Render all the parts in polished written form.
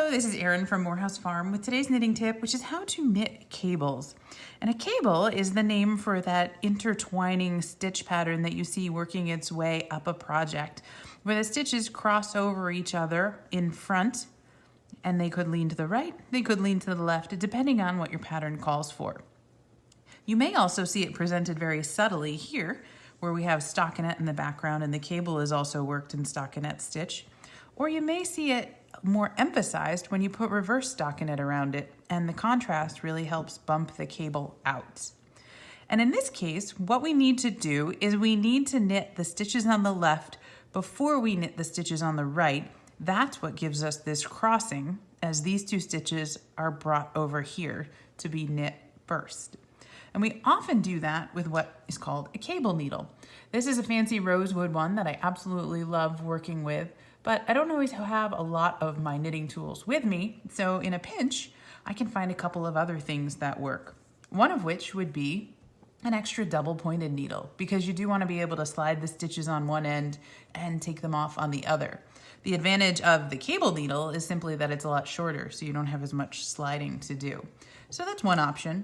Hello, this is Erin from Morehouse Farm with today's knitting tip, which is how to knit cables. And a cable is the name for that intertwining stitch pattern that you see working its way up a project, where the stitches cross over each other in front, and they could lean to the right, they could lean to the left, depending on what your pattern calls for. You may also see it presented very subtly here, where we have stockinette in the background and the cable is also worked in stockinette stitch. Or you may see it more emphasized when you put reverse stockinette around it, and the contrast really helps bump the cable out. And in this case, what we need to do is we need to knit the stitches on the left before we knit the stitches on the right. That's what gives us this crossing, as these two stitches are brought over here to be knit first. And we often do that with what is called a cable needle. This is a fancy rosewood one that I absolutely love working with, but I don't always have a lot of my knitting tools with me, so in a pinch, I can find a couple of other things that work. One of which would be an extra double-pointed needle, because you do want to be able to slide the stitches on one end and take them off on the other. The advantage of the cable needle is simply that it's a lot shorter, so you don't have as much sliding to do. So that's one option.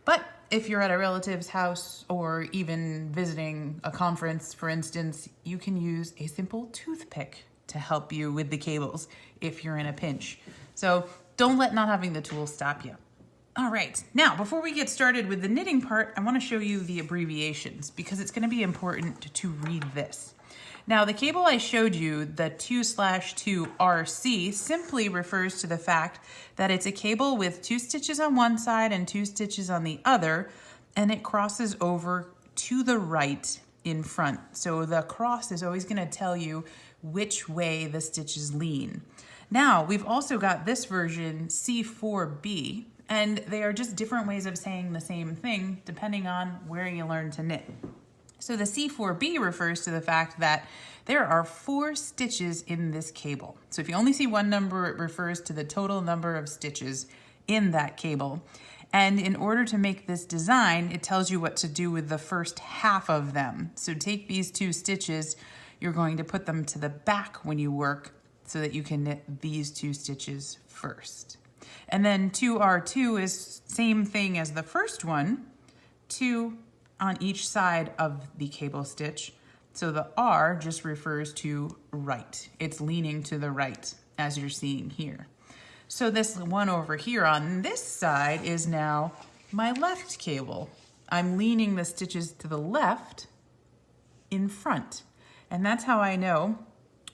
But if you're at a relative's house or even visiting a conference, for instance, you can use a simple toothpick to help you with the cables if you're in a pinch. So don't let not having the tool stop you. All right, now before we get started with the knitting part, I want to show you the abbreviations because it's going to be important to read this. Now the cable I showed you, the 2/2 RC, simply refers to the fact that it's a cable with 2 stitches on one side and 2 stitches on the other, and it crosses over to the right in front. So the cross is always going to tell you which way the stitches lean. Now we've also got this version C4B, and they are just different ways of saying the same thing depending on where you learn to knit. So the C4B refers to the fact that there are 4 stitches in this cable. So if you only see one number, it refers to the total number of stitches in that cable. And in order to make this design, it tells you what to do with the first half of them. So take these 2 stitches, you're going to put them to the back when you work so that you can knit these 2 stitches first. And then 2R2 is same thing as the first one, 2 on each side of the cable stitch. So the R just refers to right. It's leaning to the right, as you're seeing here. So this one over here on this side is now my left cable. I'm leaning the stitches to the left in front. And that's how I know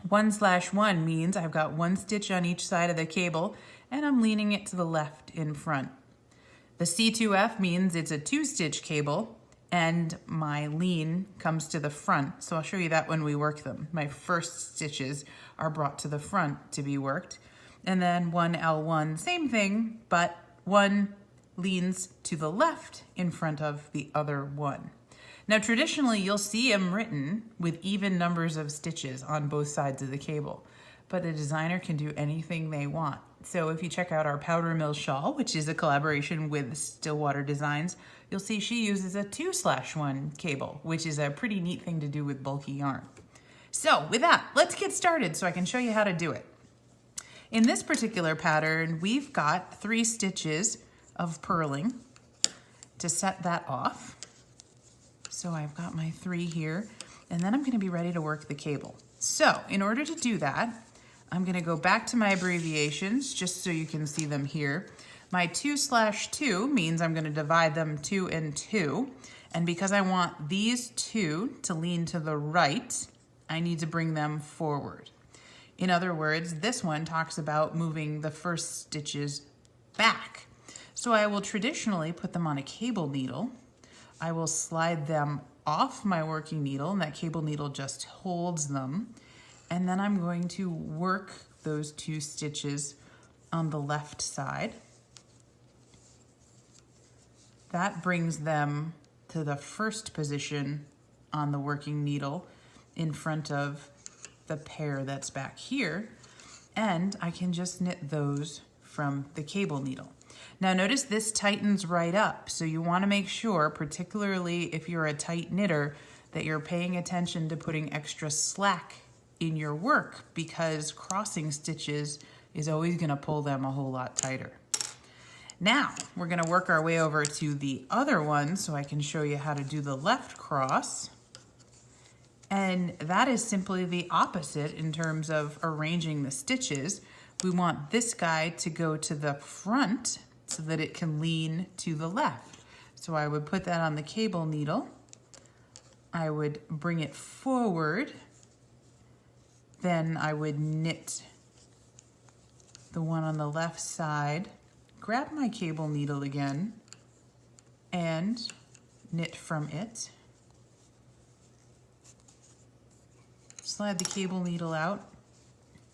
1/1 means I've got 1 stitch on each side of the cable and I'm leaning it to the left in front. The C2F means it's a 2-stitch cable and my lean comes to the front. So I'll show you that when we work them. My first stitches are brought to the front to be worked. And then 1L1, same thing, but one leans to the left in front of the other one. Now traditionally you'll see them written with even numbers of stitches on both sides of the cable, but a designer can do anything they want. So if you check out our powder mill shawl, which is a collaboration with Stillwater Designs, you'll see she uses a 2/1 cable, which is a pretty neat thing to do with bulky yarn. So with that, let's get started so I can show you how to do it. In this particular pattern, we've got 3 stitches of purling to set that off. So I've got my 3 here, and then I'm going to be ready to work the cable. So in order to do that, I'm going to go back to my abbreviations just so you can see them here. My 2/2 means I'm going to divide them 2 and 2. And because I want these 2 to lean to the right, I need to bring them forward. In other words, this one talks about moving the first stitches back. So I will traditionally put them on a cable needle. I will slide them off my working needle, and that cable needle just holds them. And then I'm going to work those 2 stitches on the left side. That brings them to the first position on the working needle in front of the pair that's back here. And I can just knit those from the cable needle. Now notice this tightens right up, so you want to make sure, particularly if you're a tight knitter, that you're paying attention to putting extra slack in your work, because crossing stitches is always gonna pull them a whole lot tighter. Now, we're gonna work our way over to the other one so I can show you how to do the left cross. And that is simply the opposite in terms of arranging the stitches. We want this guy to go to the front so that it can lean to the left. So I would put that on the cable needle. I would bring it forward. Then I would knit the one on the left side, grab my cable needle again, and knit from it. Slide the cable needle out,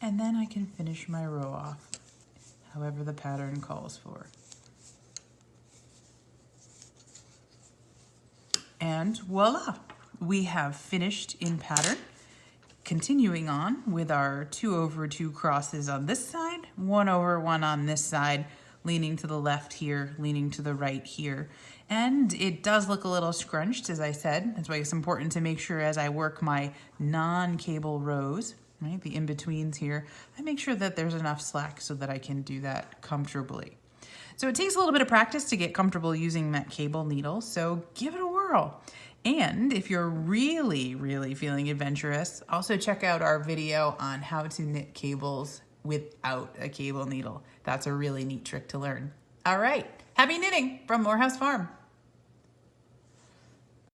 and then I can finish my row off, however the pattern calls for. And voila, we have finished in pattern. Continuing on with our 2 over 2 crosses on this side, 1 over 1 on this side, leaning to the left here, leaning to the right here. And it does look a little scrunched, as I said. That's why it's important to make sure as I work my non-cable rows, right, the in-betweens here, I make sure that there's enough slack so that I can do that comfortably. So it takes a little bit of practice to get comfortable using that cable needle, so give it a whirl. And if you're really, really feeling adventurous, also check out our video on how to knit cables without a cable needle. That's a really neat trick to learn. All right, happy knitting from Morehouse Farm.